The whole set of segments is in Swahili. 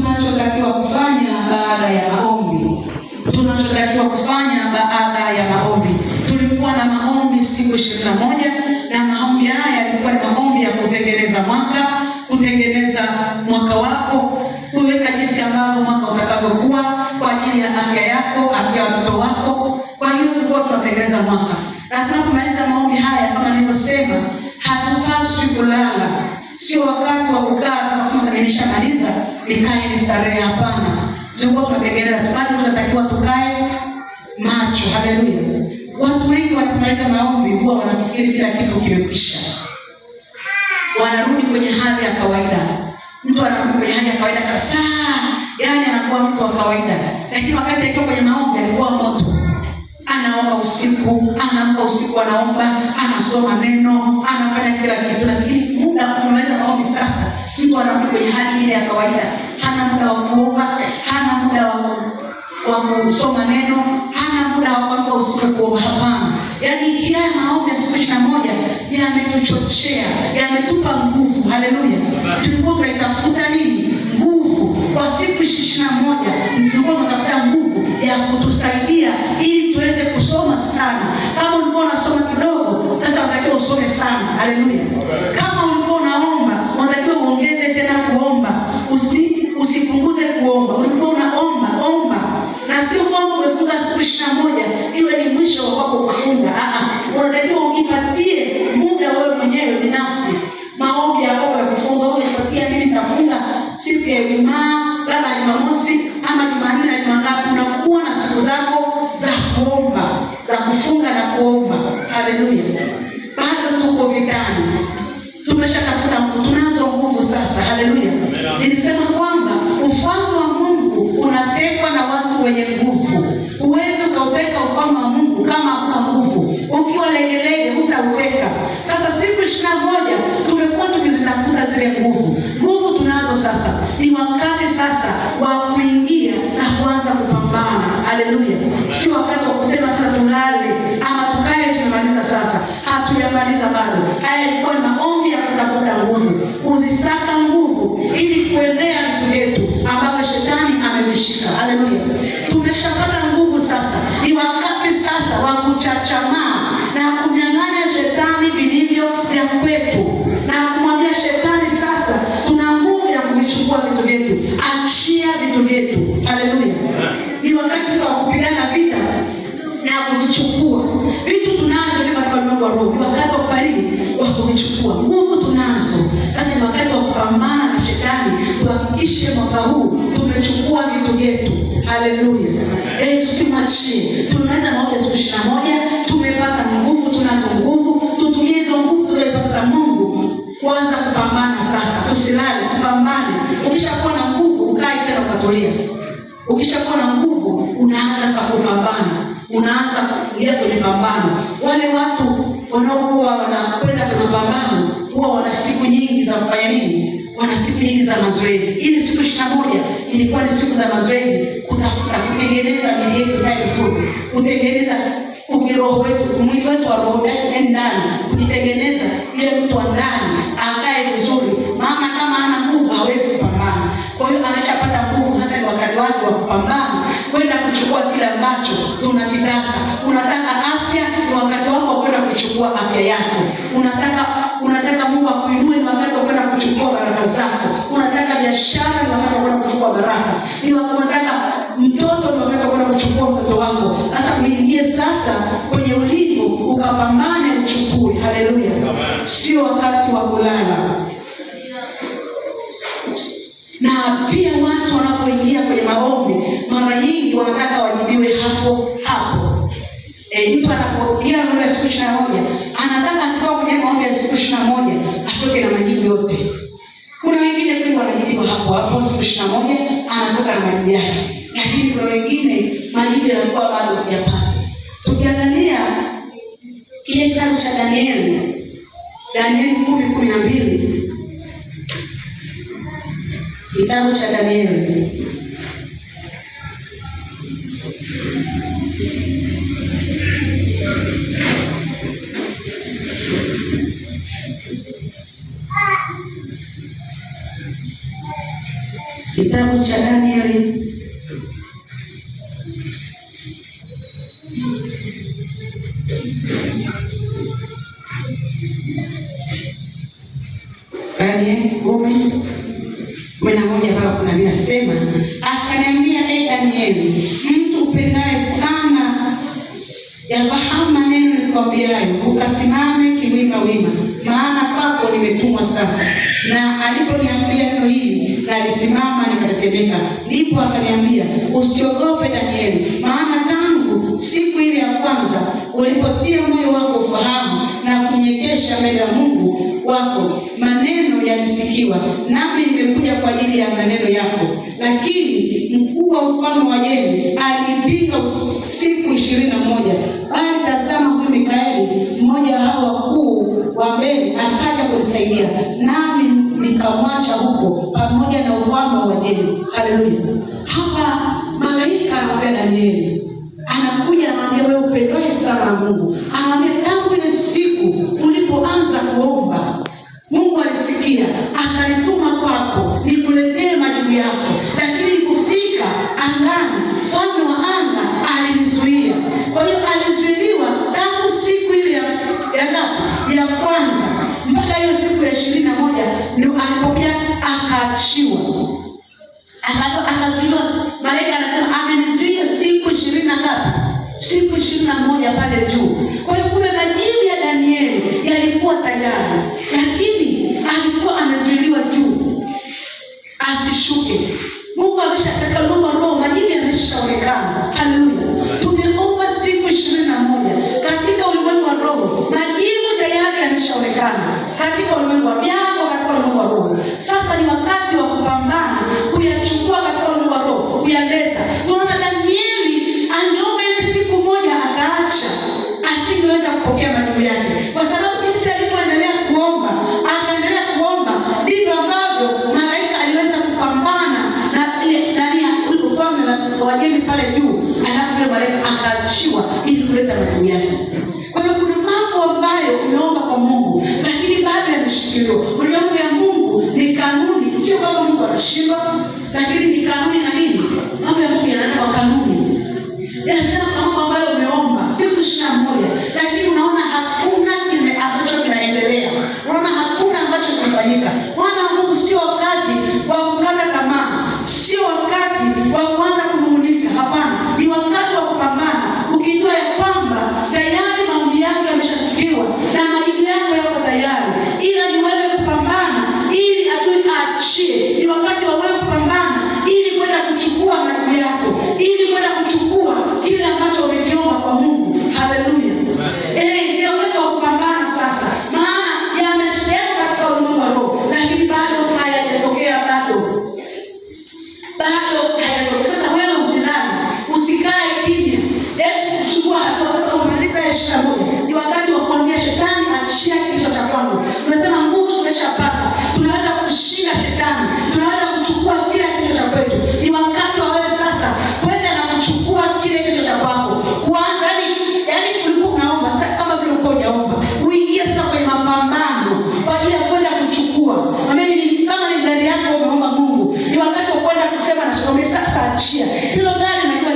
tunachotakiwa kufanya baada ya maombi. Tunachotakiwa kufanya baada ya maombi. Tulikuwa na maombi siku 21 na maombi haya yalikuwa ni maombi ya kutengeneza mwaka wako, kuweka jinsi ambavyo mwaka utakavyokuwa kwa ajili ya afya yako, afya ya watoto wako. Kwa hiyo tulikuwa tunatengeneza mwaka. Na tunapomaliza maombi haya, kama nilivyosema, hatupaswi kulala. Sio wakati wa kukaa sasa nimeshamaliza nikae nistarehe, hapana. Tulikuwa tunatengeneza, tunatakiwa tukae macho. Haleluya. Watu wengi wanapomaliza maombi huwa wanafikiri kila kitu kimekwisha. Wanarudi kwenye hali ya kawaida. Mtu anarudi kwenye hali ya kawaida kabisa. Yaani anakuwa mtu wa kawaida. Lakini wakati akiwa kwenye maombi alikuwa moto. Anaomba usiku, anaamka usiku anaomba, anasoma neno, anafanya kila kitu. Lakini muda kumaliza maombi sasa, mtu anarudi kwenye hali ile ya kawaida. Hana muda wa kuomba, hana muda wa kusoma neno, hana muda wa kuamka usiku kuomba, hapana. Yaani kila maombi ya siku 21 yametuchochea, yametupa nguvu. Haleluya. Tulikuwa tunatafuta nini? Nguvu. Kwa siku 21 tulikuwa tunatafuta nguvu ya kutusaidia ili tuweze kusoma sana. Kama ulikuwa unasoma kidogo, sasa unatakiwa usome sana. Haleluya. Kama ulikuwa unaomba, unatakiwa uongeze tena kuomba. Usipunguze kuomba. Ulikuwa unaomba, omba. Na sio kwamba umefunga siku 21 iwe ni mwisho wako kufunga. Unatakiwa ujipatie muda wewe mwenyewe binafsi. Maombi yako ya kufunga, unajipatia mimi nitafunga siku ya Ijumaa, labda Jumamosi ama Jumanne na Jumangapi. Unakuwa na siku zako za kuomba, za kufunga na kuomba. Haleluya. Bado tuko vitani. Tumeshatafuta nguvu, tunazo nguvu sasa. Haleluya. Nilisema kwamba ufalme wa Mungu unatekwa na watu wenye nguvu. Huwezi ukauteka ufalme wa Mungu kama huna nguvu. Ukiwa legelege hutauteka. Sasa siku 21 tumekuwa tukizitafuta zile nguvu. Nguvu tunazo sasa. Ni wakati sasa wa kuingia na kuanza kupambana. Haleluya. Sio wakati wa kusema sasa tulale ama tukae tumemaliza sasa. Hatujamaliza bado. Haya ilikuwa ni maombi ya kutafuta nguvu. Kuzisaka nguvu ili kuendea vitu vyetu ambavyo shetani amevishika. Haleluya. Tumeshapata nguvu sasa. Ni wakati sasa wa kuchachamaa na kunyang'anya shetani vilivyo vya kwetu. Na kumwambia shetani sasa tuna nguvu ya kuvichukua vitu vyetu. Achia vitu vyetu. Haleluya. Ni wakati sasa wa kupigana vita na kuvichukua. Vitu tunavyo katika ulimwengu wa roho. Ni wakati wa kufariki wa kuvichukua. Nguvu tunazo. Sasa ni wakati wa kupambana na shetani. Tuhakikishe mwaka huu tumechukua vitu vyetu. Haleluya. Tusimwachie. Tumeweza maombi ya siku 21, tumepata nguvu, tunazo nguvu. Tutumie hizo nguvu tulizopata za Mungu kuanza kupambana sasa. Tusilale, kupambane. Ukishakuwa na nguvu, ukae tena ukatulia. Ukishakuwa na nguvu, unaanza sasa kupambana. Unaanza kuingia kwenye pambano. Wale watu wanaokuwa wanakwenda kwenye pambano huwa wana siku nyingi za kufanya nini? Wana siku nyingi za mazoezi. Ili siku 21 ilikuwa ni siku za mazoezi, kutafuta kutengeneza miili yetu na vizuri, kutengeneza ukiroho wetu, mwili wetu wa roho ndani, kujitengeneza ile mtu wa ndani akae vizuri. Maana kama hana nguvu hawezi kupambana. Kwa hiyo ameshapata nguvu, sasa ni wakati wake wa kupambana, kwenda kuchukua kile ambacho tunakitaka. Unataka afya, ni wakati wako wa kwenda kuchukua afya yako. Unataka Mungu akuinue, ni wakati wa kwenda kuchukua baraka zako. Unataka biashara, ni wakati wa kwenda kuchukua baraka. Unataka mtoto, ni wakati wa kwenda kuchukua mtoto wako. Sasa uingie sasa kwenye ulingo, ukapambane uchukue. Haleluya. Sio wakati wa kulala. Na pia watu wanapoingia kwenye maombi, mara nyingi wanataka wajibiwe hapo hapo. Mtu anapoingia maombi ya siku 21, anataka atoke kwenye maombi ya siku 21 atoke na majibu yote. Kuna wengine pia wanajibiwa hapo hapo siku 21, anatoka na majibu yake. Lakini kuna wengine majibu yanakuwa bado hajapata. Tukiangalia kile kitabu cha Danieli 10:12, kitabu cha Danieli Kitabu cha Danieli Danieli 10:11 mpaka 12 nasema, akaniambia, Danieli, mtu upendaye sana yafahamu maneno nikwambiayo, ukasimame kiwima wima, maana kwako nimetumwa sasa. Na aliponiambia neno hili, nalisimama nikatetemeka. Ndipo akaniambia, usiogope Danieli, maana tangu siku ile ya kwanza ulipotia moyo wako ufahamu na kunyenyekesha mbele ya Mungu wako, maneno yalisikiwa, nami nimekuja kwa ajili ya maneno yako. Lakini mkuu wa ufalme wa Uajemi alipinga siku 21. Bali tazama, huyu Mikaeli, mmoja wa hao wakuu wa mbele, akaja kunisaidia, nami nikamwacha huko pamoja na ufalme wa Uajemi. Haleluya! Hapa malaika anamwambia Danieli, anakuja anamwambia, wewe upendwaye sana na Mungu, anamwambia tangu ile siku ulipoanza kuomba, Mungu alisikia, akanituma kwako nikuletee majibu yako. Lakini nikufika angani, mfalme wa anga alinizuia. Kwa hiyo alizuiliwa tangu siku ile ya kwanza mpaka hiyo siku ya 21 ndio alipokea akaachiwa. Akazuiliwa. Malaika anasema amenizuia siku 20 na ngapi? Siku 21 pale juu. Kwa hiyo kumbe majibu ya Danieli yalikuwa tayari, lakini alikuwa amezuiliwa juu asishuke. Mungu ameshakata roho, majibu yameshaonekana. Haleluya! Tumeomba siku 21 katika ulimwengu wa roho, majibu tayari yameshaonekana katika ulimwengu wa roho, katika ulimwengu wa roho. Sasa ni wakati wa kupambana kuyachukua katika ulimwengu wa roho, kuyaleta. Tunaona Danieli angeomba ile siku moja akaacha, asingeweza kupokea majibu yake, kwa sababu jinsi alivyoendelea kuomba, akaendelea kuomba, ndivyo ambavyo malaika aliweza kupambana na ile ndani ya ufalme wa Uajemi pale juu, alafu ile malaika akaachiwa ili kuleta majibu yake. Kwa hiyo kuna mambo ambayo umeomba kwa Mungu lakini bado yameshikiliwa. Mambo ya Mungu ni kanuni, sio kama Mungu anashindwa, lakini ni kanuni na nini? Mambo ya Mungu yanaenda kwa kanuni. Yanasema mambo ambayo umeomba siku 21 lakini unaona hakuna kile ambacho kinaendelea. Unaona hakuna ambacho kinafanyika. Maana Mungu sio wakati wa kukata tamaa, sio wakati wa kuanza kunung'unika. Hapana, ni wakati wa kupambana, ukijua ya kwamba tayari maombi yako yameshasikiwa na majibu yako yako tayari, ila ni wewe kupambana ili adui aachie. Ni wakati wa wewe kupambana ili kwenda kuchukua majibu yako, ili kwenda kuchukua kile ambacho umekiomba kwa Mungu. Haleluya! Ni wakati wa kupambana sasa, maana yameshindwa katika ulimwengu wa roho, lakini bado hayajatokea, bado hayajatokea. Sasa wewe usilale, usikae kimya. Chukua hatua sasa. Umaliza 21, ni wakati wa kuambia shetani, achia kichwa cha kwangu. Tumesema nguvu tumeshapata, tunaweza kushinda shetani, tunaweza kuchukua kila kichwa cha kwetu. Ni wakati wa wewe sasa kwenda na kuchukua kile kichwa cha kwako. Kuanza yani ulikuwa unaomba sasa, kama vile ulikuwa hujaomba, uingie sasa kwenye mapambano kwa ajili ya kwenda kuchukua. Ameni, kama ni gari yako umeomba Mungu, ni wakati wa kwenda kusema na shetani, sasa achia hilo gari. Najua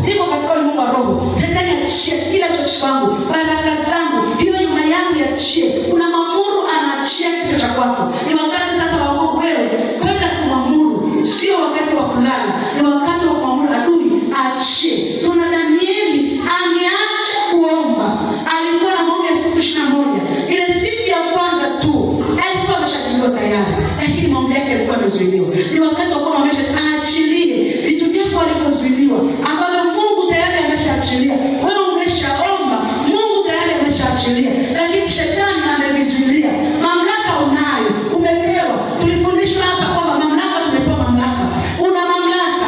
nipo katika ulimwengu wa roho, nataka niachie kila kichwa changu, baraka zangu, hiyo nyuma yangu iachie. Kuna mamuru anaachia kichwa cha kwako. Ni wakati sasa wa wewe kwenda kumamuru, sio wakati wa kulala, ni wakati wa kumamuru adui aachie. Tuna Danieli angeacha kuomba, alikuwa na maombi ya siku 21. Ile siku ya kwanza tu alikuwa ameshajibiwa tayari, lakini maombi yake yalikuwa yamezuiliwa. Ni wakati wa kuwa ameshaachilie vitu vyako alivyozuiliwa, ambavyo Mungu tayari ameshaachilia. Wewe umeshaomba, Mungu tayari ameshaachilia, lakini shetani amevizuilia. Mamlaka unayo, umepewa. Tulifundishwa hapa kwamba mamlaka, tumepewa mamlaka. Una mamlaka.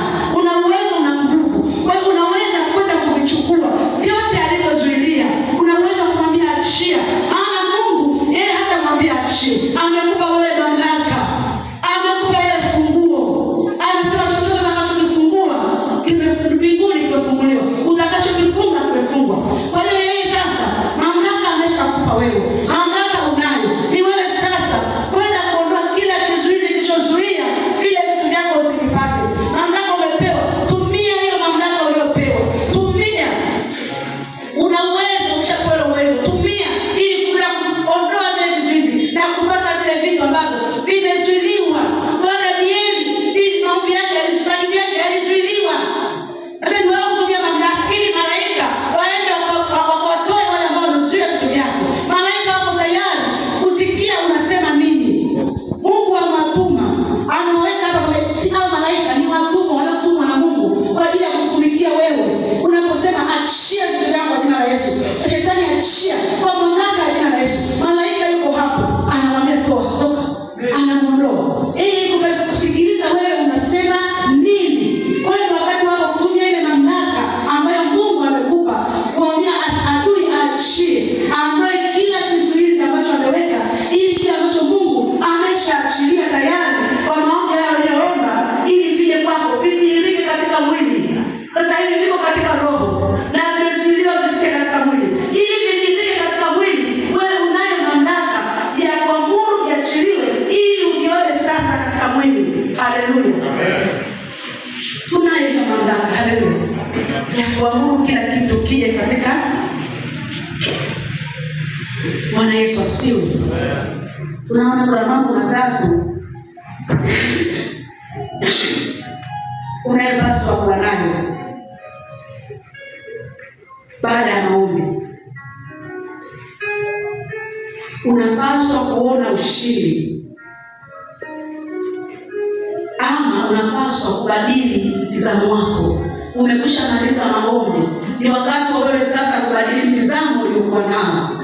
ya kuamuru kila kitu kije katika. Bwana Yesu asifiwe. Tunaona kuna mambo matatu unayopaswa kuwa nayo baada ya maombi. Unapaswa kuona ushindi, ama unapaswa kubadili mtizamo wako. Umekwisha maliza maombi, ni wakati wa wewe sasa kubadili mtizamo uliokuwa nao.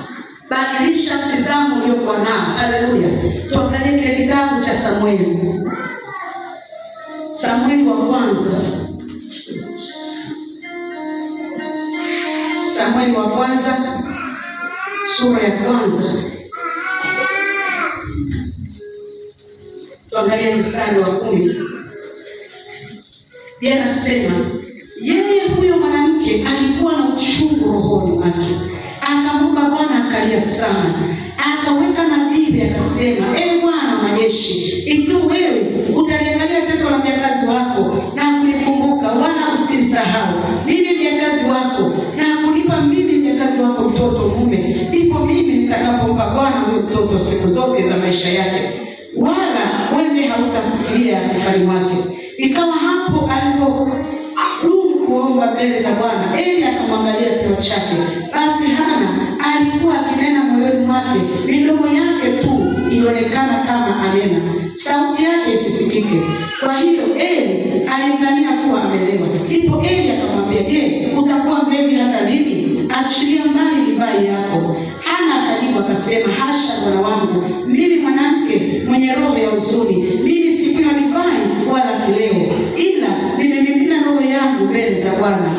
Badilisha mtizamo uliokuwa nao. Haleluya. Tuangalie kile kitabu cha Samueli. Samueli wa kwanza. Samueli wa kwanza sura ya kwanza. Tuangalie mstari wa 10. Biblia nasema, yeye huyo mwanamke alikuwa na uchungu rohoni mwake. Akamwomba Bwana akalia sana. Akaweka nadhiri akasema, ee Bwana majeshi, ikiwa wewe utaliangalia teso la mjakazi wako na kunikumbuka, wala usinisahau mimi mjakazi wako, na kunipa mimi mjakazi wako mtoto mume, ndipo mimi nitakapompa Bwana huyo mtoto siku zote za maisha yake, wala wewe hautafikiria kifani mwake. Ikawa hapo alipodumu kuomba mbele za Bwana, Eli akamwangalia kinywa chake. Basi Hana alikuwa akinena moyoni mwake, midomo yake tu ilionekana kama anena, sauti yake isisikike. Kwa hiyo Eli alimdhania kuwa amelewa. Ndipo Eli akamwambia, je, utakuwa mlevi hata lini? Achilia mbali divai yako. Hana akajibu akasema, hasha bwana wangu, mimi mwanamke mwenye roho ya huzuni, mimi sikunywa divai wala kileo, ila nimemimina roho yangu mbele za Bwana.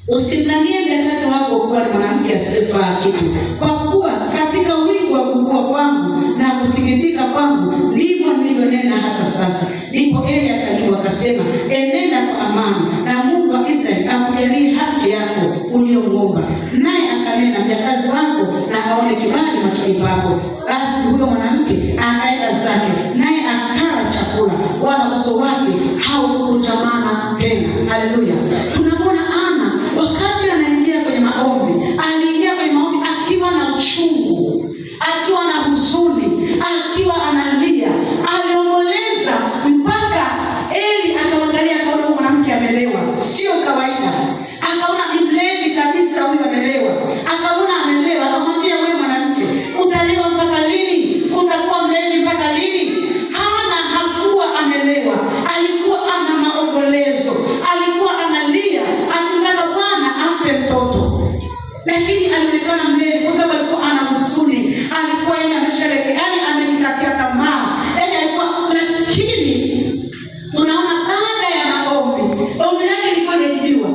Usimdhanie mjakazi wako kuwa ni mwanamke asiyefaa kitu, kwa kuwa katika wingi wa kukua kwangu na kusikitika kwangu ndivyo nilivyonena hata sasa. Ndipo Eli akajibu akasema, enenda kwa amani, na Mungu wa Israeli akujalie haki yako uliyomwomba. Naye akanena, mjakazi wako na aone kibali machoni pako. Basi huyo mwanamke akaenda zake, naye akala chakula, wala uso wake haukuchamana tena. Haleluya. Tunamwona Ana wakati anaingia kwenye maombi, aliingia kwenye maombi akiwa na uchungu, akiwa na huzuni, akiwa analia, aliomboleza mpaka Eli akamwangalia akaona mwanamke amelewa. Sio kawaida. Akaona ni mlevi kabisa huyu amelewa. Akaona amelewa, akamwambia, wewe mwanamke, utalewa mpaka lini? Utakuwa mlevi mpaka lini? Hana hakuwa amelewa. Alikuwa ana maombolezo. Alikuwa analia, akimtaka Bwana ampe mtoto. Lakini alionekana mlevi kwa sababu alikuwa ana huzuni. Alikuwa yeye amesherehekea, yani amejikatia tamaa. Yaani alikuwa, lakini tunaona baada ya maombi, ombi lake lilikuwa limejibiwa.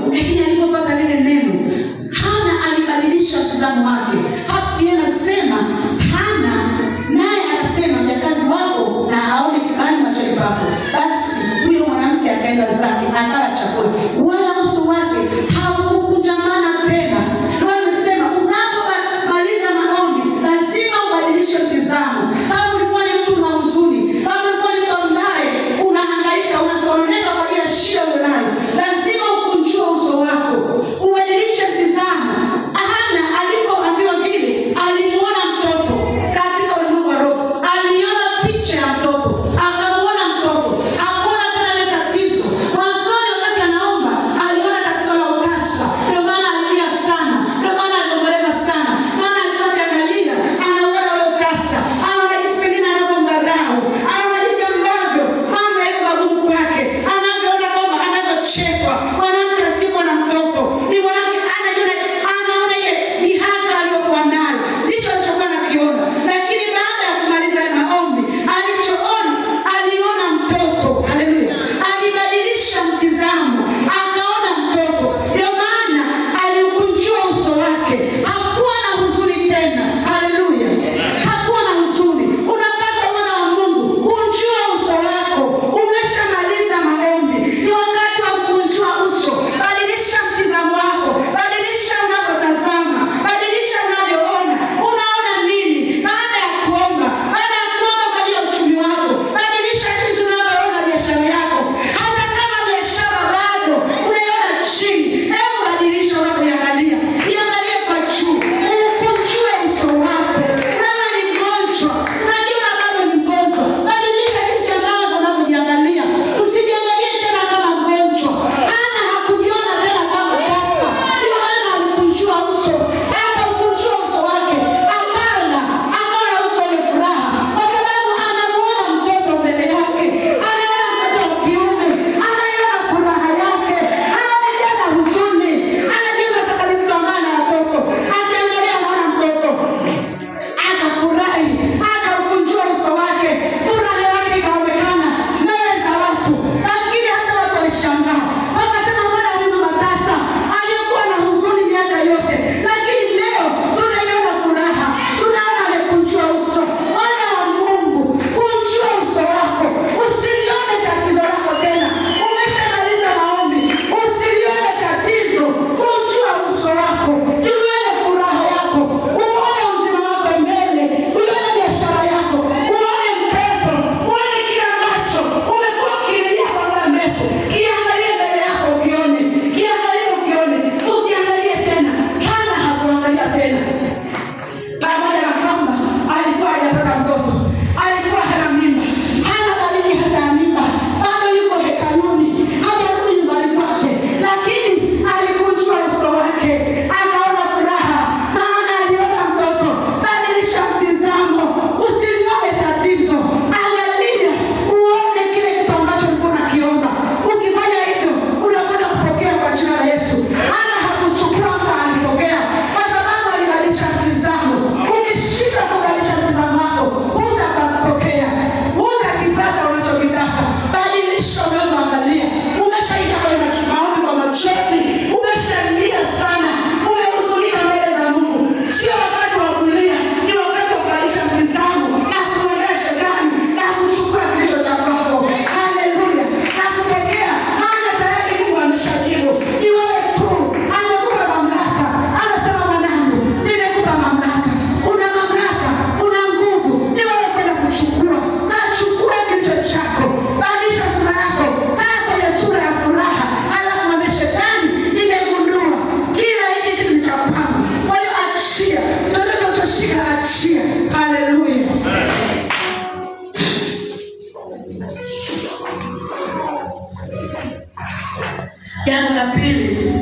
Jambo la pili,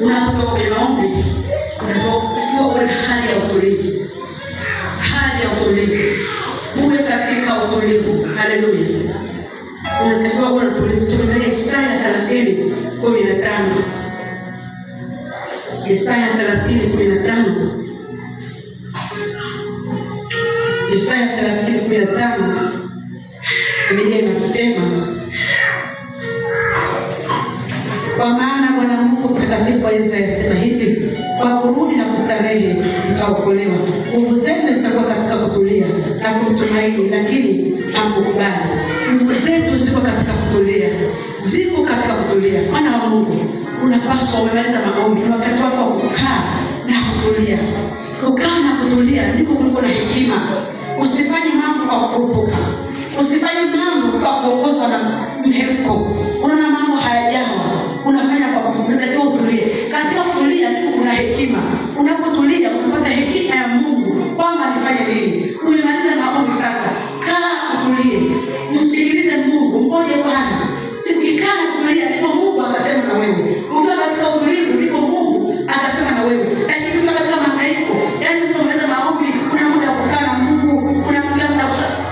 unapotoka kwenye maombi, unatakiwa uwe na hali ya utulivu. Hali ya utulivu. Uwe katika utulivu. Haleluya. Unatakiwa uwe na utulivu. Tunaangalia Isaya 30:15. Isaya 30:15. Isaya 30:15. Biblia inasema, kwa maana Bwana Mungu mtakatifu wa Israeli asema hivi, kwa kurudi na kustarehe mtaokolewa. Nguvu zenu zitakuwa katika kutulia na kumtumaini, lakini hamkukubali. Nguvu zetu ziko katika kutulia. Ziko katika kutulia. Mwana wa Mungu, unapaswa umemaliza maombi, ni wakati wako wa kukaa na kutulia. Kukaa na kutulia ndipo kuliko na hekima. Usifanye mambo kwa kurupuka. Usifanye mambo kwa kuongozwa na mhemko. Unaona mambo hayajawa, unafanya kwa kutulia. Utulie. Katika kutulia ndipo kuna hekima. Unapotulia unapata hekima ya Mungu kwamba nifanye nini. Umemaliza maombi sasa. Kaa utulie. Msikilize Mungu, ngoje Bwana. Sikikaa na kutulia ndipo Mungu akasema na wewe. Ukiwa katika utulivu ndipo Mungu akasema na wewe. Lakini ukiwa katika mahangaiko, yaani sasa unaweza maombi, kuna muda wa kukaa na Mungu, kuna muda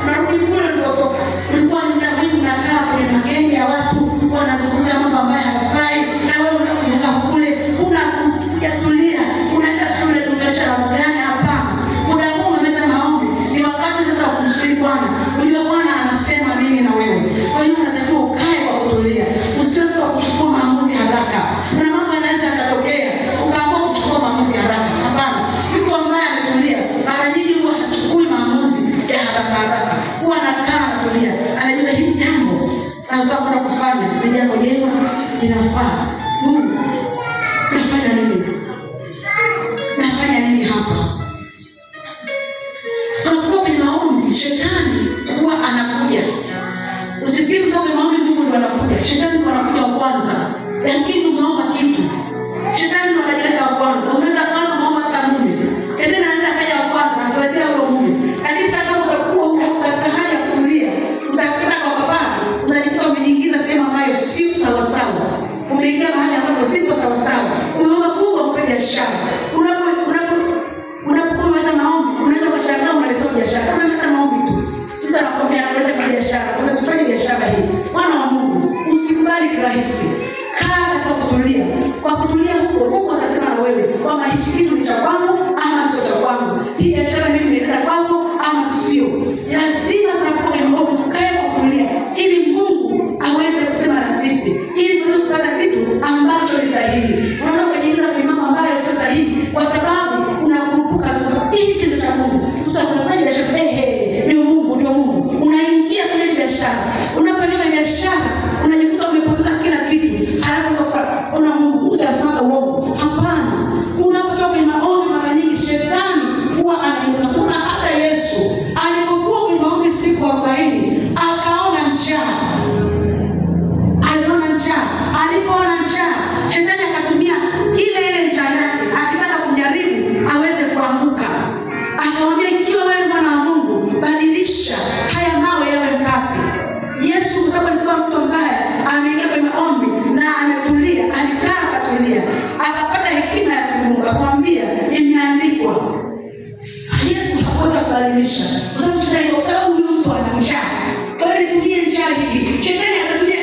unarudi kule ulikotoka. Ulikuwa ni muda mwingi unakaa kwenye magenge ya watu, wanazungumza mambo ambayo hayafai, na wewe unakuja kule, unatulia, unaenda kule biashara gani hapa. Muda huu umemaliza maombi, ni wakati sasa wa kumsubiri Bwana. Unajua Bwana anasema nini na wewe. Kwa hiyo unatakiwa ukae kwa kutulia. Usiwe kwa kuchukua maamuzi haraka. Kuna mambo yanaweza yakatokea, ukaamua kuchukua maamuzi haraka. Hapana. Mtu ambaye ametulia, mara nyingi huwa hachukui maamuzi ya haraka. Huwa anakaa kutulia. Anajua hili jambo nataka kwenda kufanya, ni jambo jema, linafaa. Mungu, nafanya nini? Nafanya nini hapa? Tunapokuwa kwenye maombi, shetani huwa anakuja. Usifikiri kama maombi Mungu ndiye anakuja. Shetani ndiye anakuja wa kwanza. Lakini umeomba kitu, shetani ndiye anakuja wa kwanza. Unaweza kama umeomba hata mume, tena anaanza kaja wa kwanza, anakuletea huyo mume. Lakini sasa kama utakuwa katika hali ya kutulia, utakwenda kwa baba, unajikuta umejiingiza sehemu ambayo si sawa sawa. Umeingia mahali ambapo siko sawa sawa. Umeomba Mungu akupe biashara. Unapomaliza maombi, unaweza kushangaa unaletea biashara. Unamaliza maombi tu, mtu anakwambia analeta biashara. Unatufanya biashara hii. Mwana wa Mungu, usikubali kirahisi. Kaa katika kutulia. Kwa kutulia huko, Mungu anasema na wewe kwamba hichi kitu ni cha kwangu ama sio cha kwangu. Hii biashara mimi nimeleta kwako ama sio. Lazima tunapokuwa kwenye maombi tukae kwa kutulia ili Mungu aweze kusema na sisi, ili tuweze kupata kitu ambacho ni sahihi. Unaweza kujiingiza kwenye mambo ambayo sio sahihi kwa sababu unakurupuka tu. Hii kitu cha Mungu. Mtu anafanya biashara, ndio Mungu, ndio Mungu. Unaingia kwenye biashara. Unapoingia kwenye biashara, unajikuta umepoteza kila kitu. Halafu una Mungu usisema uongo. Hapana. Unapotoka kwenye maombi, mara nyingi shetani huwa anainuka. Kuna hata Yesu alipokuwa kwenye maombi siku 40, akaona njaa. Aliona njaa. Alipoona njaa, shetani akatumia ile njaa yake akitaka kumjaribu aweze kuanguka. Akamwambia, ikiwa wewe mwana wa Mungu, badilisha haya mawe yawe mkate. Yesu kwa sababu alikuwa mtu ambaye ameingia kwenye maombi na ametulia, alikaa akatulia, akapata hekima ya Mungu. Akamwambia, imeandikwa. Yesu hakuweza kubadilisha kwa sababu huyu mtu ana njaa. Kwa hiyo nitumie njaa hii. Shetani atatumia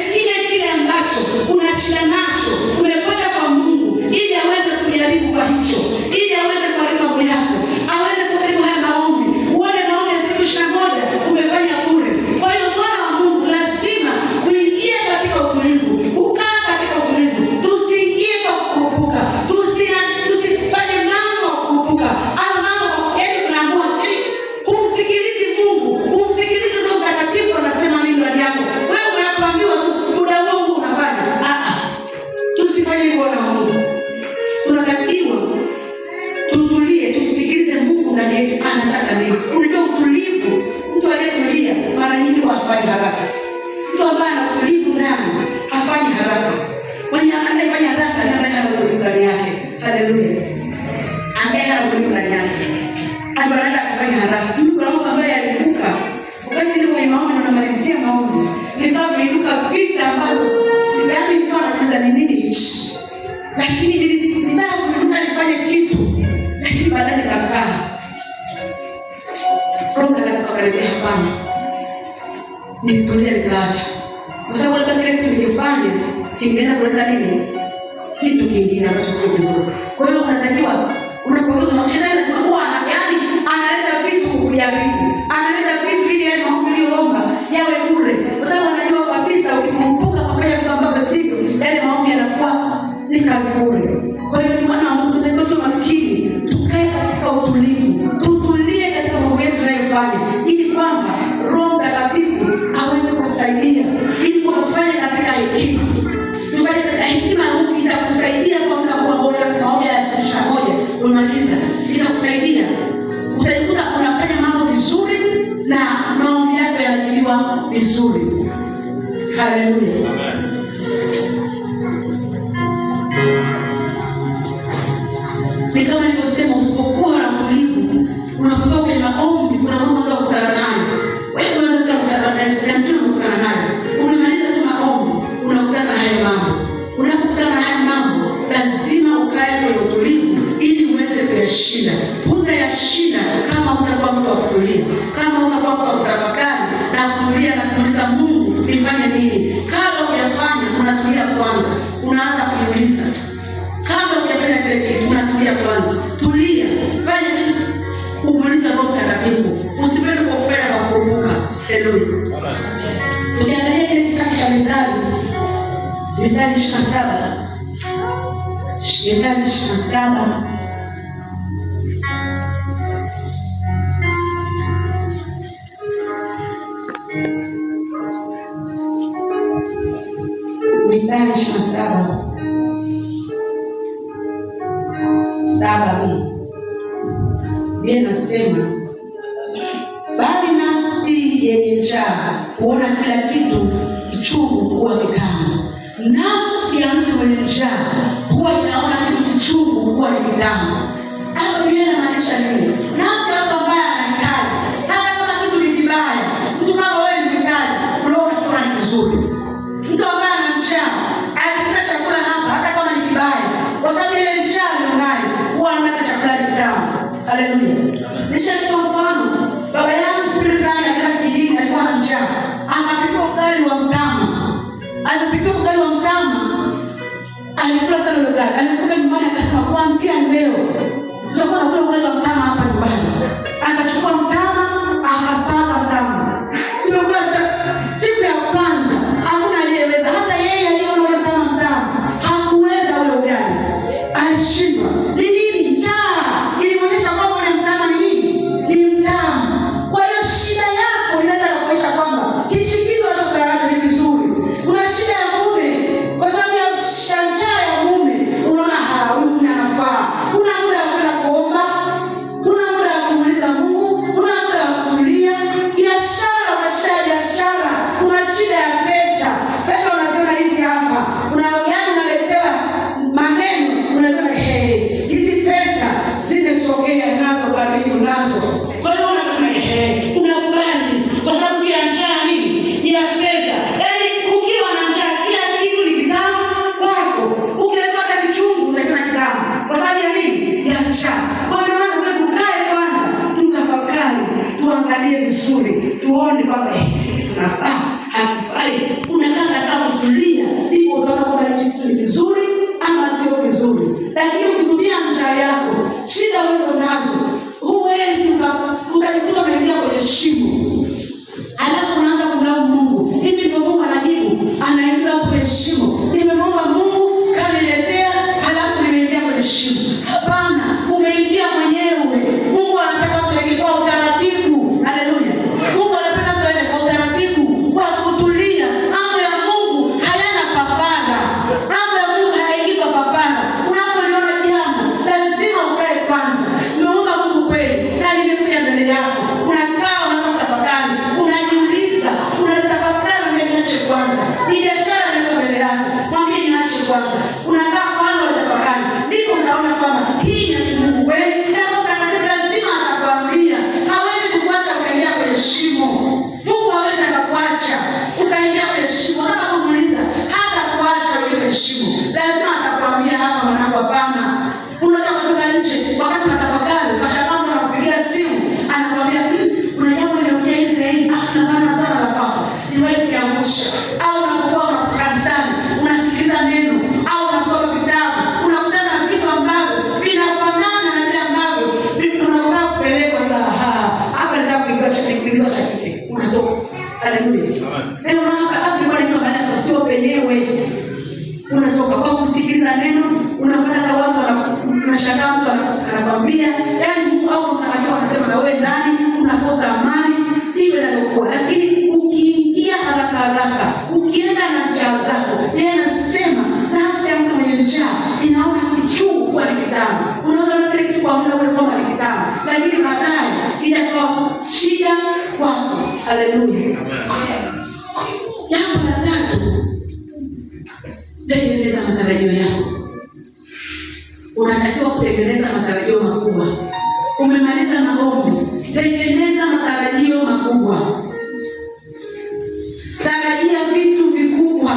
kile ambacho una shida nacho, umekwenda kwa Mungu ili aweze kujaribu kwa hicho, ili aweze kuharibu mambo yako, aweze kuharibu haya maombi. Uone maombi ya siku 21 umefanya bure. Kwa hiyo Bwana wa Mungu lazima uingie katika utulivu, ukaa katika utulivu. Tusiingie kwa kukurupuka, tusifanye mambo kwa kukurupuka. Ama mambo yaani tunaamua kumsikilize Mungu, kumsikilize Roho Mtakatifu anasema nini ndani yako. Wewe unapoambiwa muda huo unafanya. Tusifanye hivyo na Mungu. Tunatakiwa tutulie, tumsikilize Mungu ndani yetu anataka nini. Unajua utulivu, mtu aliyetulia mara nyingi hafanyi haraka. Mtu ambaye ana utulivu ndani hafanyi haraka. Mwenye anayefanya haraka ni ambaye hana utulivu ndani yake. Haleluya. Ambaye hana utulivu ndani yake anaweza kufanya haraka. Mimi kuna mambo ambayo yalivuka wakati ile maombi na namalizia maombi, nikawa nimeinuka vita ambazo sidhani nilikuwa lakini nilitaka kuinuka nifanye kitu, lakini baadaye nikakaa. Roho Mtakatifu akaniambia hapana. Nilitulia nikaacha. Kwa sababu hata kile kitu nikifanya kingeenda kuleta nini? Kitu kingine ambacho sio vizuri. Kwa hiyo unatakiwa unapokuwa unashindana na sababu analeta vitu kujaribu. Analeta vitu ili yeye maombi yomba yawe bure. Kwa sababu anajua kabisa ukikumbuka pamoja kwa sababu sivyo, yale maombi yanakuwa ni kazi bure. Kwa hiyo ni maana Mungu tunatakiwa tu makini, tukae katika utulivu. Tutulie katika mambo yetu tunayofanya ili kwamba Roho Mtakatifu aweze kutusaidia ili kwa kufanya katika hekima. Tufanye katika hekima itakusaidia kwa muda kwa bora maombi ya session moja unamaliza. Itakusaidia. Utajikuta unafanya mambo vizuri na maombi yako yanajibiwa vizuri. Haleluya. Ni kama nilivyosema, usipokuwa na utulivu, unapokuwa kwenye maombi, kuna mambo unaweza kukutana nayo. Wewe unaweza kukutana na mtu unakutana naye. Unamaliza tu maombi, unakutana na hayo mambo. Unapokutana na hayo mambo, lazima ukae kwenye utulivu ili uweze kuyashinda. Hutayashinda kama utakuwa mtu wa kutulia, kama utakuwa mtu wa kutafakari na kutulia na kuuliza Mungu nifanye nini. Kabla hujafanya, unatulia kwanza, unaanza kuuliza. Kabla hujafanya kile kitu, unatulia kwanza. Tulia, fanya kitu, umuulize Roho Mtakatifu. Usipende kwa kufanya kwa kuruka. Haleluya. Tukiangalia kile kitabu cha Mithali 27. Mithali 27. Mithali 27. 7b. Biblia inasema, bali nafsi yenye njaa huona kila kitu kichungu kuwa kitamu. Nafsi ya mtu mwenye njaa huwa inaona kitu kichungu kuwa ni kitamu. Hapa Biblia inamaanisha nini? Nafsi ya mtu ambaye anahitaji, hata kama kitu ni kibaya, mtu kama wewe ni mhitaji, unaona kitu ni kizuri. Mtu ambaye ana njaa, akipata chakula hapa hata kama ni kibaya, kwa sababu ile njaa alionayo huwa anataka chakula kitamu. Haleluya. Nishatoa mfano. Baba yangu kule fulani akaenda kijijini, alikuwa na njaa. Akapika ugali wa mtama. Alipika ugali wa mtama. Alikula sana ule ugali. Alikuja nyumbani akasema kuanzia leo tutakuwa tunakula ugali wa mtama hapa nyumbani. Akachukua mtama, akasaga mtama. Siku ya kwanza hakuna aliyeweza, hata yeye aliona ule mtama hakuweza ule ugali. Alishindwa. Nini? Njaa. Ilionyesha kwamba ule mtama ni nini? Ni mtamu. Kwa hiyo shida yako inaweza kuonyesha kwamba hichi kitu unachotaraji ni vizuri. Una shida ya mume, kwa sababu ya njaa ya mume, unaona huyu anafaa. Una muda wa kwenda kuomba, una muda wa kumuuliza Mungu, una muda wa kutulia. Biashara, una shida ya biashara, una shida ya pesa. Pesa unaziona hizi hapa. Unaletewa maneno, unaziona hizi pesa zimesogea nazo karibu nazo. Kwa hiyo unakubali kwa sababu ya njaa nini? Ya pesa. Yaani ukiwa na njaa kila kitu ni kitamu kwako. Ukipata kichungu utakiona kitamu. Kwa sababu ya nini? Ya njaa. Kwa hiyo tunataka tukae kwanza, tutafakari, tuangalie vizuri, tuone kwamba hichi kitu tunafaa, hakifai. Unakaa kama kutulia, ndipo utaona kwamba hichi kitu ni vizuri ama sio vizuri. Lakini ukitumia njaa yako, shida ulizo nazo, huwezi utajikuta unaingia kwenye shimo. Alafu unaanza kumlaumu Mungu. Hivi ndio Mungu anajibu, anaingiza kwenye shimo. Nimemwomba Mungu kaniletea, halafu nimeingia kwenye shimo. Hapana, umeingia mwenyewe. Mungu anataka kuingia kwa utaratibu. Haleluya. Mungu anapenda mtu kwa utaratibu, kwa kutulia. Mambo ya Mungu hayana papara. Mambo ya Mungu hayaingii kwa papara. Unapoliona jambo, lazima ukae kwanza. Umeomba unashangaa mtu anakwambia, yaani Mungu au akiwa anasema na wewe ndani unakosa amani, hivyo ndivyo. Lakini ukiingia haraka, ukienda na njaa zako, yeye anasema nafsi ya mtu mwenye njaa inaona kichungu kwa ni kitamu. Unaweza kile kitu kwa muda ule kama ni kitamu, lakini baadaye itakuwa shida kwako. Haleluya. Jambo la tatu, tengeneza matarajio yako. Unatakiwa kutengeneza matarajio makubwa. Umemaliza maombi, tengeneza matarajio makubwa. Tarajia vitu vikubwa.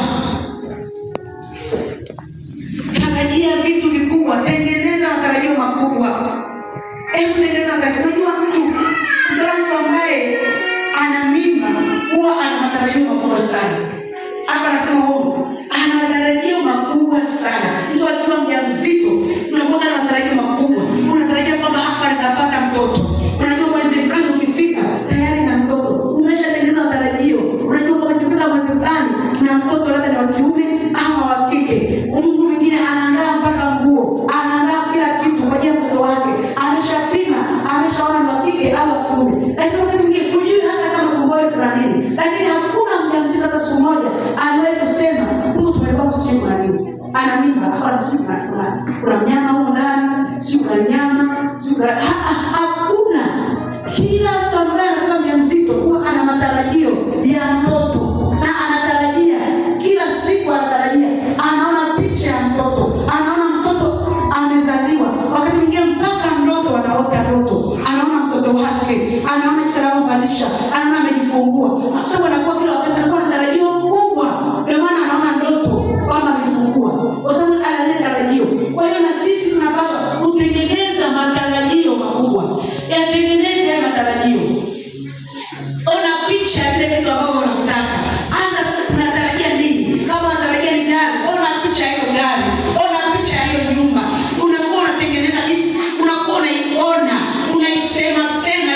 Tarajia vitu vikubwa, tengeneza matarajio makubwa. Tengeneza matarajio. Unajua mtu ambaye ana mimba huwa ana matarajio makubwa sana. Hapa anasema ana matarajio makubwa sana. Mtu akiwa mjamzito unakuwa na matarajio makubwa. Unatarajia kwamba hapa nitapata mtoto. Unajua mwezi fulani ukifika tayari na mtoto. Umeshatengeneza matarajio. Unajua kwamba ukifika mwezi fulani na mtoto labda ni wa kiume ama wa kike. Mtu mwingine anaandaa mpaka nguo, anaandaa kila kitu kwa ajili ya mtoto wake. Ameshapima, ameshaona ni wa kike au wa kiume. Lakini wakati mwingine hujui hata kama kumboi kuna nini. Lakini hakuna mjamzito hata siku moja aliwahi kusema Mungu tumekuwa msimu kuna nini. Ana mimba, hapa siku kuna mnyama huko ndani, siku kuna nyama, siku hakuna. Kila mtu ambaye anakuwa mjamzito huwa ana matarajio ya mtoto na anatarajia kila siku, anatarajia, anaona picha ya mtoto, anaona mtoto amezaliwa. Wakati mwingine mpaka mtoto anaota ndoto, anaona mtoto wake, anaona kisha anamvalisha, anaona amejifungua. Kwa sababu anakuwa kila wakati anakuwa na tarajio kubwa, ndio maana anaona ndoto kama amejifungua, kwa sababu analeta tarajio. Kwa hiyo na sisi tunapaswa kutengeneza matarajio makubwa. Yatengeneze haya matarajio. Ona picha ya vile vitu ambavyo unataka. Anza unatarajia nini? Kama unatarajia ni gari, ona picha hiyo gari. Ona picha hiyo nyumba. Unakuwa unatengeneza hisi, unakuwa unaiona, unaisema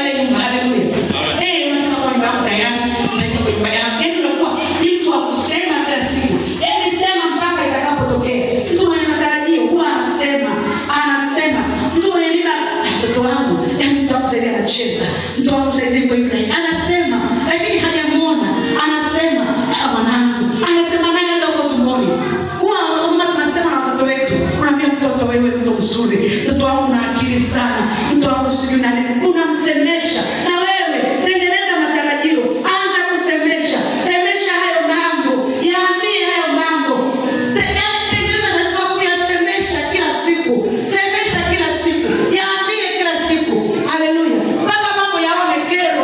ile nyumba. Haleluya. Unasema kwa nyumba yako tayari, unataka kwa nyumba yako. Unakuwa ni mtu wa kusema kila siku. Sema mpaka itakapotokea. Mtu mwenye matarajio huwa anasema mtu mwenye mtoto wangu, mtu wangu saizi anacheza, mtu wangu saizi yuko hivi, anasema, lakini hajamuona, anasema mwanangu, anasema nani hata uko tumboni. Huwa kama tunasema na watoto wetu, unaambia mtoto wewe mtoto mzuri, mtoto wangu na akili sana, mtoto wangu sijui nani, unamsemesha. Na wewe tengeneza matarajio, anza kusemesha, semesha hayo mambo, yaambie hayo mambo. Tengeneza na kuyasemesha kila siku, semesha kila siku, yaambie kila siku. Haleluya. Mpaka mambo yaone kero.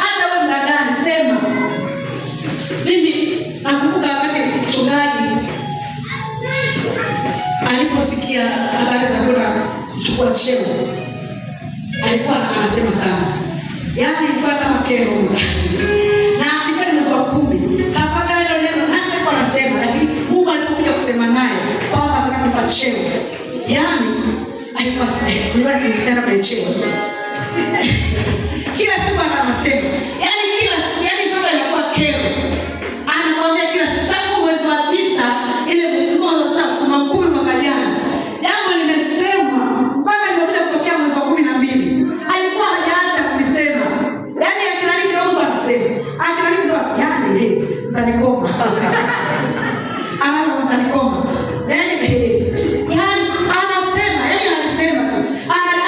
Hata wewe mnadani sema. Mimi nakumbuka wakati mchungaji aliposikia habari za kwenda kuchukua cheo, alikuwa anasema sana. Yaani ilikuwa kama kero. Na ilikuwa ni mwezi wa 10. Kapata hilo neno nani alikuwa anasema, lakini Mungu alipokuja kusema naye kwamba atakapopa cheo. Yaani alikuwa anataka kwenye cheo. Kila siku anasema. Yaani kila siku, yaani mpaka ilikuwa kero. Anakuambia kila siku tangu mwezi wa 9 ile kulikuwa na 10 mwaka jana. Jambo limesemwa mpaka limekuja kutokea mwezi wa 12. Alikuwa hajaacha kulisema. Yaani akilani kidogo anasema. Akilani kidogo yaani mtanikoma. Anaanza mtanikoma. Yaani anasema, yaani alisema tu.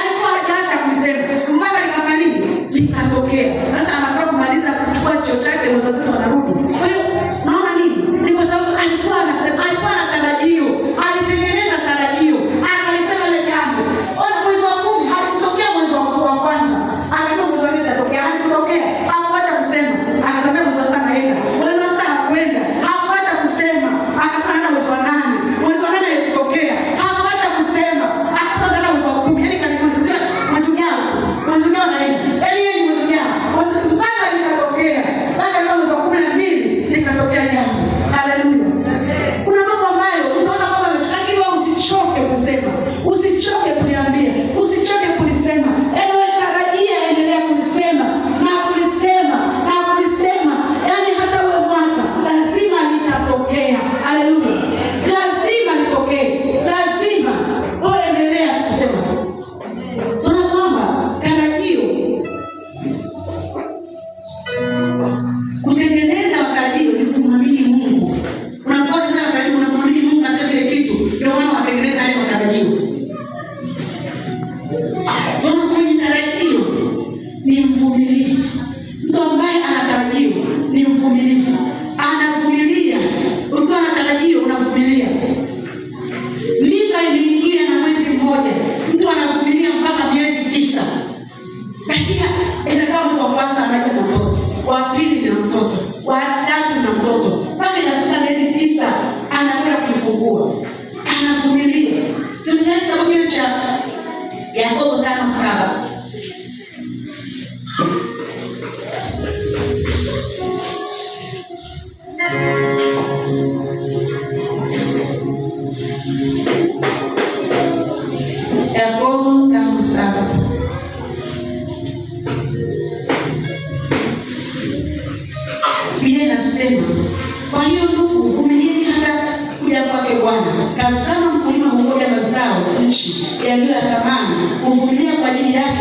Alikuwa hajaacha kulisema. Mpaka likafanya nini? Likatokea. Sasa anataka kumaliza kuchukua cheo chake, mwezi wa 3 wanarudi. Kwa hiyo naona nini? Ni kwa sababu alikuwa anasema, alikuwa na tarajio. Alitengeneza tarajio. Akalisema ile jambo. Ona mwezi wa 10 halikutokea mwezi wa kwanza. Akasema mwezi wa 2 itatokea. Halikutokea. Hakuacha kusema. Akatokea mwezi wa 6 naenda. Mwezi wa 6 hakwenda. Hakuacha kusema. Akasema na mwezi wa 8.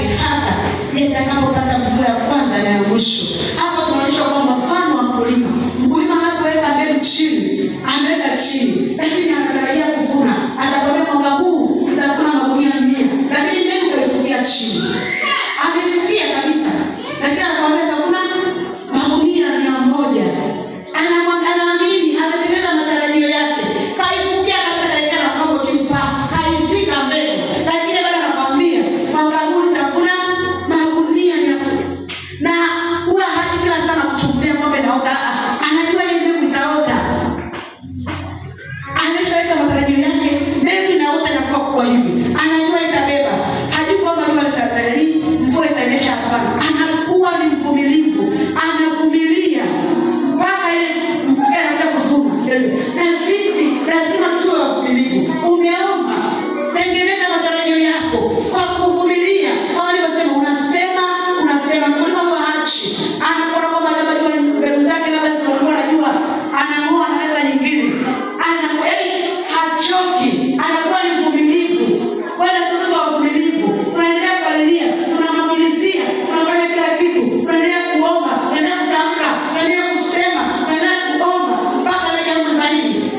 yake hata yatakapopata mvua ya kwanza na ya mwisho. Hapa tunaonyesha kwamba mfano wa mkulima. Mkulima anapoweka mbegu chini, ameweka chini, lakini anatarajia kuvuna. Atakwambia mwaka huu nitavuna magunia 100, lakini mbegu kaifukia chini. Amefikia kabisa, lakini anakwambia nitavuna magunia 100. Anaamini, ametengeneza matarajio yake. Kaifukia katika dakika na mambo chini pa, kaizika mbegu. Lakini bado anakwambia mwaka huu nitavuna magunia 100. Na huwa hakika sana kuchungulia kwamba inaota. Anajua hii mbegu itaota. Ameshaweka matarajio yake, mbegu inaota na kwa hivi. Anajua itabeba. Hajui kwamba jua litatarajia mvua itanyesha hapana. Anakuwa ni mvumilivu. Anavumilia mpaka ile mpaka anakuja kuvuna. Na sisi lazima tuwe wavumilivu. Umeomba, tengeneza matarajio yako kwa kuvumilia. Kama nilivyosema, unasema mkulima haachi. Anakuwa kwamba labda mbegu zake labda zinakuwa na jua, anamoa anaweka nyingine. Anakuwa hachoki, anakuwa ni mvumilivu. Wala sisi wavumilivu. Tunaendelea kupalilia, tunamwagilizia, tunafanya kila kitu. Tunaendelea kuomba, tunaendelea kutamka, tunaendelea kusema, tunaendelea kuomba mpaka ile jambo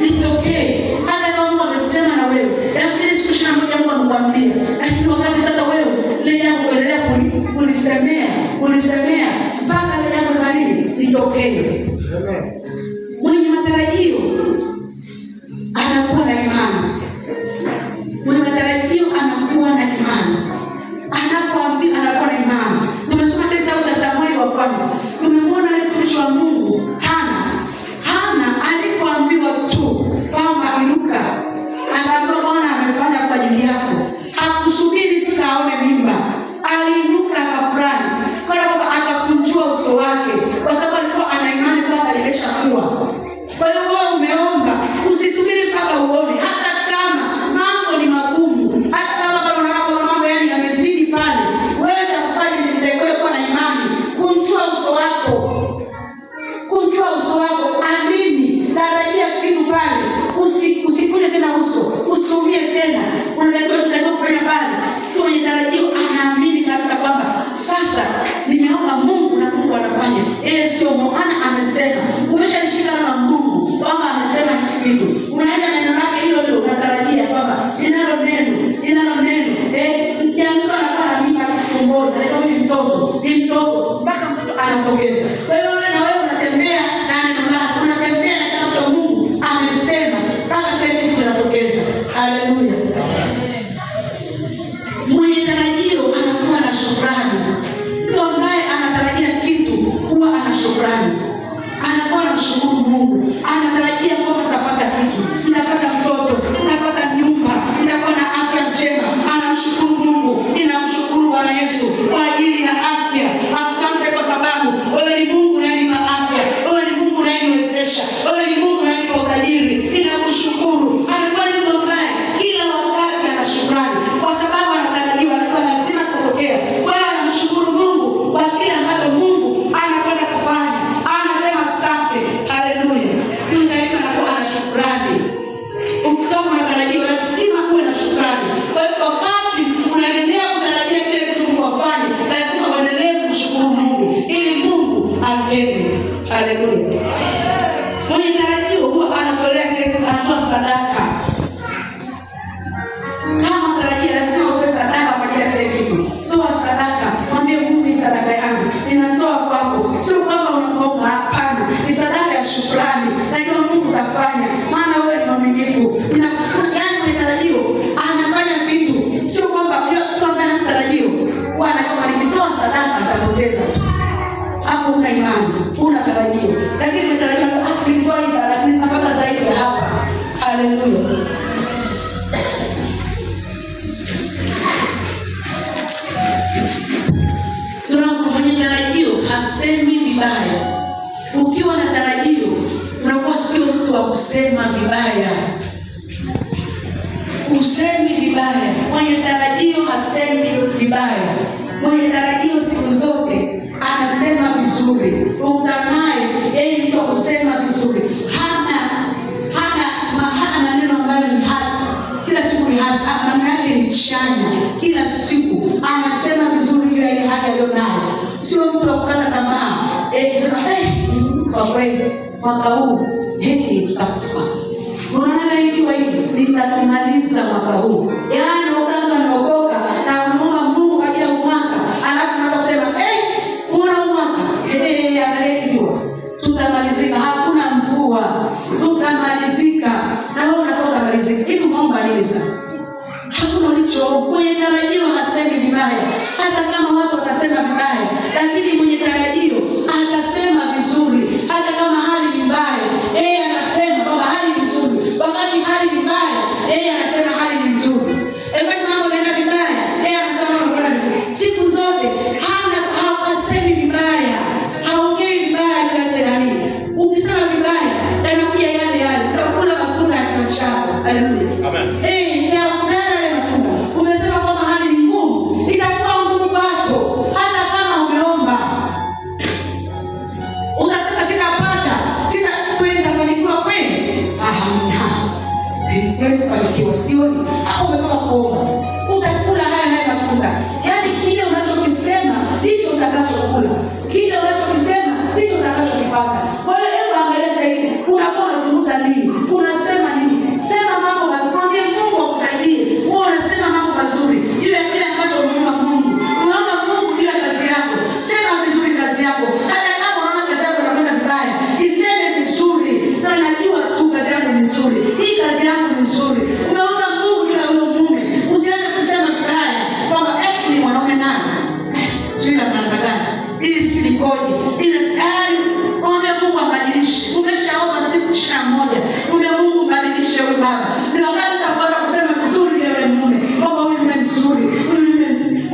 litokee. Hata kama Mungu amesema na wewe, lakini siku 21 Mungu amekwambia. Lakini wakati sasa wewe ile jambo kuendelea kulisemea mpaka ile jambo litokee. Amen. Mwenye matarajio anakuwa na imani. Mwenye matarajio anakuwa na imani. Anapoambiwa anakuwa na imani. Tumesoma kitabu cha Samueli wa kwanza. Tumemwona mtumishi wa Mungu Hana alipoambiwa tu kwamba inuka, akaambiwa Bwana amefanya kwa ajili yako. Hakusubiri mpaka aone mimba. Aliinuka akafurahi. Kwa sababu akakunjua uso wake. Kwa sababu alikuwa ana imani kwamba alishakuwa. Kwa hiyo wewe umeomba, usisubiri mpaka uone. Hata kama mambo ni magumu, hata kama bado unaona mambo yamezidi pale, wewe cha kufanya ni kutekeleza kwa imani. Kunjua uso wako. Amini, tarajia kitu pale. Usikuje tena uso, usiumie tena. Unatakiwa kufanya pale. Mtu mwenye tarajio anaamini kabisa kwamba sasa nimeomba Mungu na Mungu anafanya. Sio maana amesema. Umeshalishika na Mungu kwamba amesema hichi kitu. Unaenda na neno lake hilo unatarajia kwamba ninalo neno. Mkiambiwa anakuwa na mimba tumboni, anataka ni mtoto mpaka mtoto anatokeza. Kwa hiyo wewe unatembea na neno lako, unatembea na kitabu cha Mungu amesema mpaka kile kitu kinatokeza. Haleluya. Mwenye tarajio anakuwa na shukrani. Mtu ambaye anatarajia kitu huwa ana shukrani. Anakuwa anamshukuru Mungu. Anatarajia kwamba atapata kitu, nitapata mtoto, nitapata nyumba, nitakuwa na afya njema. Anamshukuru Mungu. Ninamshukuru Bwana Yesu kwa ajili ya afya. Asante kwa sababu wewe ni Mungu unayenipa afya. Wewe ni Mungu unayeniwezesha. Wewe ni Mungu unayenipa utajiri. Ninakushukuru. Anakuwa ni mtu ambaye kila wakati ana shukrani kwa sababu anatarajiwa anakuwa lazima kutokea. Wewe unamshukuru Mungu kwa kile ambacho Mungu anakwenda kufanya. Anasema asante. Haleluya. Mungu anakuwa ana shukrani. Ukiwa unatarajiwa lazima uwe na shukrani. Kwa hiyo wakati unaendelea kutarajia kile kitu Mungu afanye, lazima uendelee kumshukuru Mungu ili Mungu atende. Haleluya. Mwenye tarajio huwa anatolea kile kitu, anatoa sadaka. Kama tarajia lazima utoe sadaka kwa ajili ya kile kitu. Toa sadaka. Mwambie Mungu ni sadaka yangu. Ninatoa kwako. Sio kwamba unaomba, hapana. Ni sadaka ya shukrani. Najua Mungu atafanya. Maana wewe ni mwaminifu. Yaani mwenye tarajio anafanya vitu. Sio kwamba mtu ambaye hana tarajio huwa anasema nikitoa sadaka nitapoteza. Hapo una imani, una tarajio. Lakini mwenye tarajio nikitoa hii sadaka nitapata zaidi ya hapa. Haleluya. Mwenye tarajio hasemi vibaya. Ukiwa na tarajio unakuwa sio mtu wa kusema vibaya. Usemi vibaya. Mwenye tarajio hasemi vibaya. Mwenye tarajio siku zote anasema vizuri. Ukanaye yeye mtu kusema vizuri. Hana maneno ambayo ni hasi. Kila siku ni hasi. Maneno yake ni chanya. Kila siku anasema vizuri. mtu wa kukata tamaa. Kusema kwa kweli mwaka huu hiki tutakufa. Unaona hiyo nitakumaliza mwaka huu. Yaani ukanga unaokoka na unaomba Mungu kwa ajili ya mwaka, alafu unasema mwana mwaka angalia tutamalizika, hakuna mvua, tutamalizika. Na wewe unasema tutamalizika. Hivi muomba nini sasa? Hakuna ulicho mwenye tarajio hasemi vibaya. Hata kama watu watasema vibaya, lakini mwenye tarajio atasema vizuri. Hata kama hali ni mbaya, anasema kwamba hali ni nzuri. Wakati hali ni mbaya, anasema hali ni nzuri. Wakati mambo yanaenda vibaya, anasema mambo yanaenda vizuri. Siku zote hasemi vibaya, haongei vibaya kwa nani. Ukisema vibaya, yanakuja yale yale. Utakula matunda ya kinywa chako. Haleluya. Amen. Umesema kwamba hali ni ngumu, itakuwa ngumu kwako hata kama umeomba. Unasema sitapata, sitakwenda kufanikiwa kweli. Sisi kufanikiwa sioni. Hapo umetoka kuomba. Utakula haya matunda. Yaani kile unachokisema ndicho utakachokula. Kile unachokisema ndicho utakachokipata. Kwa hiyo hebu angalia zaidi. Unakuwa unazungumza nini? Unasema nini? Sema mambo mazuri. Mwambie Mungu akusaidie. Wewe unasema mambo mazuri. Juu ya kile ambacho umeomba Mungu. Unaomba Mungu juu ya kazi yako. Sema vizuri kazi yako. Hata kama unaona kazi yako inakwenda vibaya, iseme vizuri. Sasa najua tu kazi yako ni nzuri. Hii kazi yako ni nzuri. Unaomba Mungu juu ya huyo mume. Usianze kusema vibaya kwamba ni mwanaume nani? Sio na namna gani? Ili sikoje. Ile mwambie Mungu abadilishe. Umeshaomba siku 21. Mwambie Mungu abadilishe huyu baba. Ndio wakati sasa kusema vizuri yule mume. Kwamba huyu mume mzuri.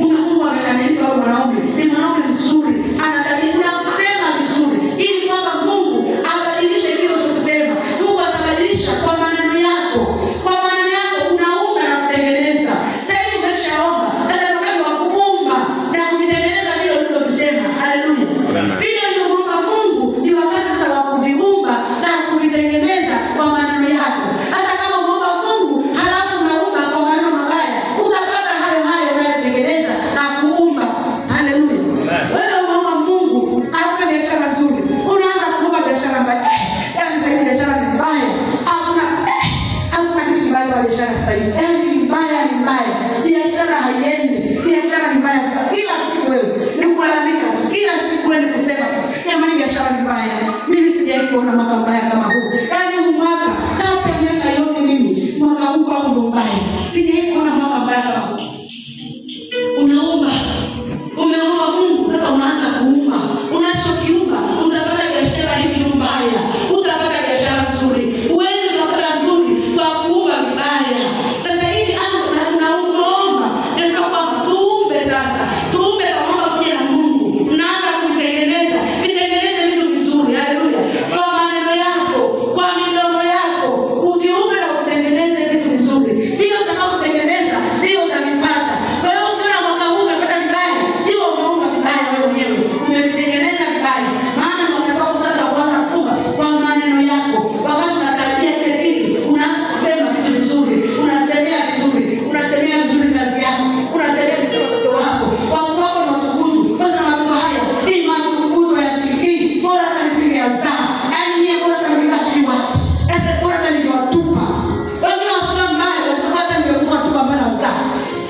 Huyu Mungu amenipa huyu mwanaume. Ni mwanaume mzuri. Anadai unasema vizuri. Ili kwamba Mungu abadilishe kile unachosema. Mungu atabadilisha kwa maneno yako. Kwa maneno yako unaumba na kutengeneza. Sasa hivi umeshaomba. Sasa ni wakati wa kuumba na kutengeneza vile ulivyosema. Haleluya. Vile ulivyomwomba Mungu ni wakati sasa wa kuviumba na kuvitengeneza kwa maneno yako. Sasa kama unaomba Mungu halafu unaumba kwa maneno mabaya, utapata hayo unayotengeneza na kuumba. Haleluya. Wewe unaomba Mungu akupe biashara nzuri. Unaanza kuomba biashara mbaya. Yaani sasa biashara ni mbaya. Hakuna kitu kibaya kwa biashara sasa hivi. Yaani mbaya ni mbaya. Biashara haiendi. Biashara ni mbaya sasa. Kila siku wewe ni kulalamika. Kila siku wewe ni kusema, jamani biashara ni mbaya. Mimi sijawahi kuona mwaka mbaya kama huu. Yaani huu mwaka kama miaka yote mimi mwaka huu kwangu ndo mbaya. Sijawahi kuona mwaka mbaya kama huu. Umeomba Mungu, sasa unaanza kuumba. Unachokiumba, utapata biashara hivi mbaya. Utapata biashara nzuri. Uweze kupata nzuri kwa kuumba vibaya. Sasa hivi unaomba. Ndio kwamba tuumbe sasa. Tuumbe pamoja kuja na Mungu. Unaanza kutengeneza. Vitengeneze vitu vizuri. Haleluya. Kwa maneno yako, kwa midomo yako, uviumbe na kutengeneze vitu vizuri. Bila utakapotengeneza, ndio utavipata. Kwa hiyo ukiona mwaka huu umepata vibaya, ndio umeumba vibaya wewe mwenyewe. Umevitengeneza vibaya. Maana mwaka wako sasa uanza kuumba kwa maneno yako. Wakati unatarajia kile kitu, unasema vitu vizuri, unasemea vizuri, unasemea vizuri kazi yako, unasemea vizuri watoto wako. Watoto wako ni watukufu. Sasa watoto haya ni watukufu ya sikii. Bora hata nisingezaa. Yaani yeye bora hata nikashikwa. Bora hata ningewatupa. Wengine wanafuta mbaya kwa sababu hata ningekufa siku ambayo wazaa.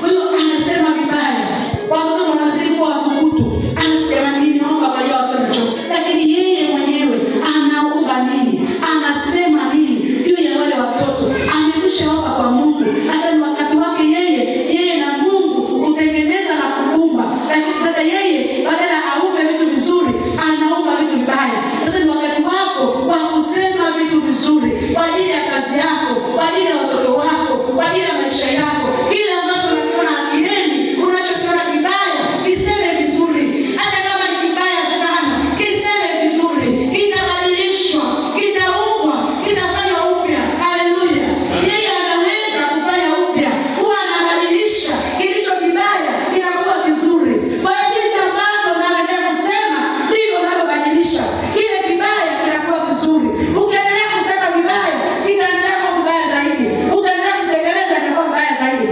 Kwa hiyo anasema vibaya. Watoto wanazidi kuwa watukufu. Anasema nini naomba kwa yao watoto. Lakini yeye mwenyewe anaomba nini? Anasema nini juu ya wale watoto? Amemshaomba kwa Mungu. Sasa ni wakati wake yeye na Mungu kutengeneza na kuumba. Lakini sasa yeye badala aumbe vitu vizuri, anaumba vitu vibaya. Sasa ni wakati wako wa kusema vitu vizuri kwa ajili ya kazi yako, kwa ajili ya watoto wako, kwa ajili ya maisha yako. Kile ambacho unakiona akilini, unachokiona kibaya, kiseme vizuri. Hata kama ni kibaya sana, kiseme vizuri. Kitabadilishwa, kitaumbwa, kitafanywa upya. Haleluya. Yeye anaweza kufanya upya. Huwa anabadilisha kilicho kibaya kinakuwa kizuri. Kwa hiyo jinsi ambavyo unaendelea kusema, ndivyo unavyobadilisha. Kile kibaya kinakuwa kizuri. Ukiendelea kusema vibaya, kitaendelea kuwa mbaya zaidi. Utaendelea kutekeleza kitakuwa mbaya zaidi.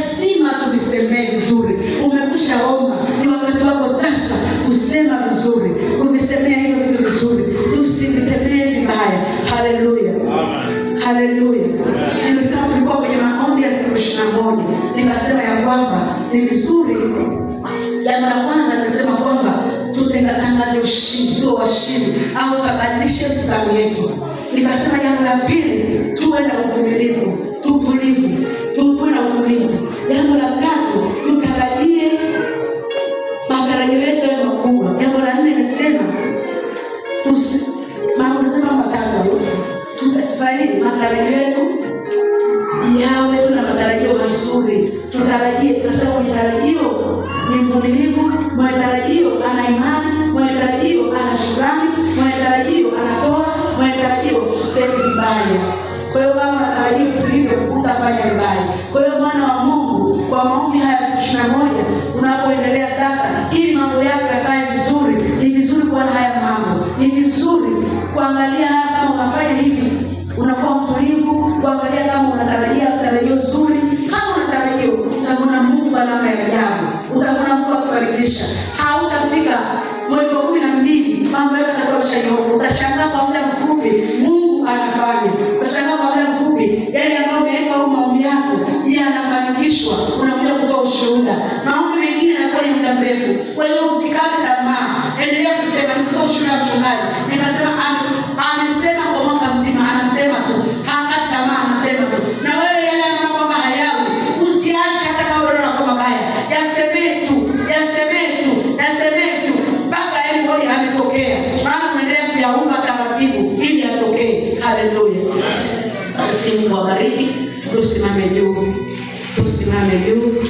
lazima tuvisemee vizuri. Umekwishaomba, ni wakati wako sasa kusema vizuri, kuvisemea hivyo vitu vizuri, tusivitemee vibaya. Haleluya, haleluya. Nimesema tulikuwa kwenye maombi ya siku 21, nikasema ya kwamba ni vizuri. Jambo la kwanza nimesema kwamba tutangaze ushindi, tuwe washindi au tubadilishe mtazamo yetu. Nikasema jambo la pili, tuwe na uvumilivu, tutulivu, tuwe na uvumilivu. Jambo la tatu, tutarajie matarajio yetu yawe makubwa. Jambo la nne nimesema matarajio yetu yawe na matarajio mazuri. Tutarajie, tunasema mwenye tarajio ni mvumilivu, mwenye tarajio ana imani, mwenye tarajio ana shukrani, mwenye tarajio anatoa, mwenye tarajio sema vibaya. Kwa hiyo kama tarajio hivyo utafanya vibaya. Kwa hiyo mwana wa Mungu, kwa maombi haya 21 unapoendelea sasa, ili mambo yako yakae vizuri, ni vizuri kuwa na haya mambo. Ni vizuri kuangalia kama unafanya hivi, unakuwa mtulivu, kuangalia kama unatarajia tarajio zuri. Kama unatarajia, utaona Mungu kwa namna ya ajabu, utaona Mungu akubarikisha. Hautafika mwezi wa 12 mambo yako yatakuwa yameshanyooka. Utashangaa kwa muda mfupi Mungu anafanya. Utashangaa kwa muda mfupi yale ambayo umeweka au maombi yako yanafanikishwa, unakuja kutoa ushuhuda. Maombi mengine yanakuwa ni muda mrefu. Kwa hiyo usikate tamaa, endelea kusema. Nikutoa ushuhuda mchungaji, nikasema amesema kwa mwaka mzima, anasema tu, hakata tamaa, anasema tu. Na wewe yale ambayo kwamba hayawi, usiache hata kama bado unakuwa mabaya. Yasemee tu, yasemee tu, yasemee tu mpaka yeye ngoja ametokea. Maana unaendelea kuyaumba taratibu ili atokee. Haleluya. Basi Mungu awabariki. Tusimame juu, tusimame juu.